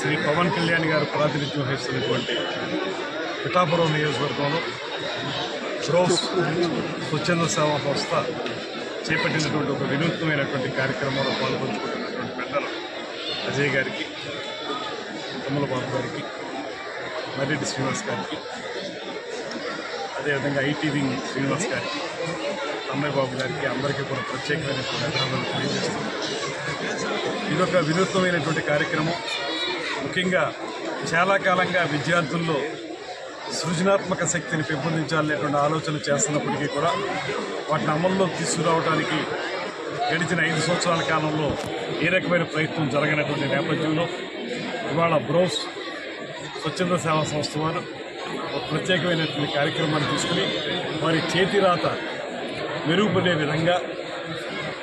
శ్రీ పవన్ కళ్యాణ్ గారు ప్రాతినిధ్యం వహిస్తున్నటువంటి పిఠాపురం నియోజకవర్గంలో బ్రోస్ స్వచ్ఛంద సేవా సంస్థ చేపట్టినటువంటి ఒక వినూత్నమైనటువంటి కార్యక్రమంలో పాల్గొంచుకుంటున్నటువంటి పెద్దలు అజయ్ గారికి, తమ్ముల బాబు గారికి, మర్రెడ్డి శ్రీనివాస్ గారికి, అదేవిధంగా ఐటీవీ శ్రీనివాస్ గారికి, అమ్మాయి బాబు గారికి అందరికీ కూడా ప్రత్యేకమైనటువంటి అభినందనలు తెలియజేస్తున్నాం. ఇదొక వినూత్నమైనటువంటి కార్యక్రమం. ముఖ్యంగా చాలా కాలంగా విద్యార్థుల్లో సృజనాత్మక శక్తిని పెంపొందించాలనేటువంటి ఆలోచనలు చేస్తున్నప్పటికీ కూడా వాటిని అమల్లో తీసుకురావడానికి గడిచిన 5 సంవత్సరాల కాలంలో ఏ రకమైన ప్రయత్నం జరగనటువంటి నేపథ్యంలో ఇవాళ బ్రోస్ స్వచ్ఛంద సేవా సంస్థ వారు ఒక ప్రత్యేకమైనటువంటి కార్యక్రమాన్ని తీసుకుని వారి చేతిరాత మెరుగుపడే విధంగా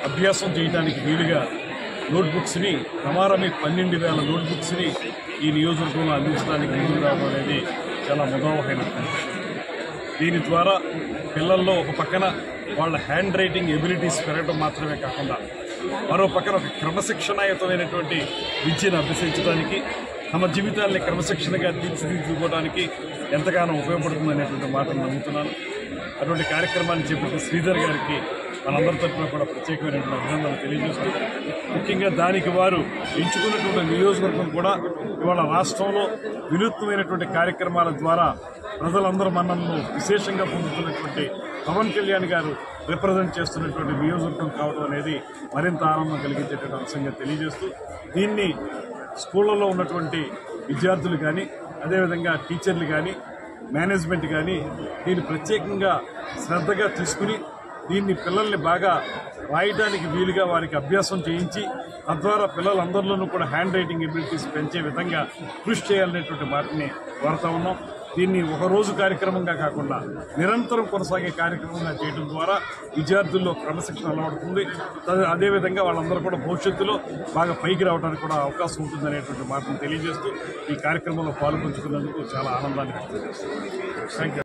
అభ్యాసం చేయడానికి వీలుగా నోట్బుక్స్ని రమారమి 12,000 నోట్బుక్స్ని ఈ నియోజకవర్గంలో అందించడానికి ముందుకు రావడం అనేది చాలా ముదావహమైన విషయం. దీని ద్వారా పిల్లల్లో ఒక పక్కన వాళ్ళ హ్యాండ్ రైటింగ్ ఎబిలిటీస్ పెరగడం మాత్రమే కాకుండా మరో పక్కన ఒక క్రమశిక్షణాయుతమైనటువంటి విద్యను అభ్యసించడానికి, తమ జీవితాన్ని క్రమశిక్షణగా తీర్చిదిద్దుకోవడానికి ఎంతగానో ఉపయోగపడుతుందనేటువంటి మాటను నమ్ముతున్నాను. అటువంటి కార్యక్రమాన్ని చేపట్టిన శ్రీధర్ గారికి మనందరి తరఫున కూడా ప్రత్యేకమైనటువంటి అభినందనలు తెలియజేస్తూ, ముఖ్యంగా దానికి వారు ఎంచుకున్నటువంటి నియోజకవర్గం కూడా ఇవాళ రాష్ట్రంలో వినూత్నమైనటువంటి కార్యక్రమాల ద్వారా ప్రజలందరూ మన్ననను విశేషంగా పొందుతున్నటువంటి పవన్ కళ్యాణ్ గారు రిప్రజెంట్ చేస్తున్నటువంటి నియోజకవర్గం కావడం అనేది మరింత ఆనందం కలిగించేటువంటి అంశంగా తెలియజేస్తూ, దీన్ని స్కూళ్ళలో ఉన్నటువంటి విద్యార్థులు కానీ, అదేవిధంగా టీచర్లు కానీ, మేనేజ్మెంట్ కానీ దీన్ని ప్రత్యేకంగా శ్రద్ధగా తీసుకుని దీన్ని పిల్లల్ని బాగా రాయడానికి వీలుగా వారికి అభ్యాసం చేయించి తద్వారా పిల్లలందరిలోనూ కూడా హ్యాండ్ రైటింగ్ ఎబిలిటీస్ పెంచే విధంగా కృషి చేయాలనేటువంటి మాటని కోరుతా ఉన్నాం. దీన్ని ఒకరోజు కార్యక్రమంగా కాకుండా నిరంతరం కొనసాగే కార్యక్రమంగా చేయడం ద్వారా విద్యార్థుల్లో క్రమశిక్షణ అలవడుతుంది. అదేవిధంగా వాళ్ళందరూ కూడా భవిష్యత్తులో బాగా పైకి రావడానికి కూడా అవకాశం ఉంటుందనేటువంటి మాటను తెలియజేస్తూ ఈ కార్యక్రమంలో పాల్గొంచుకున్నందుకు చాలా ఆనందాన్ని వ్యక్తం చేస్తున్నాను. Thank you.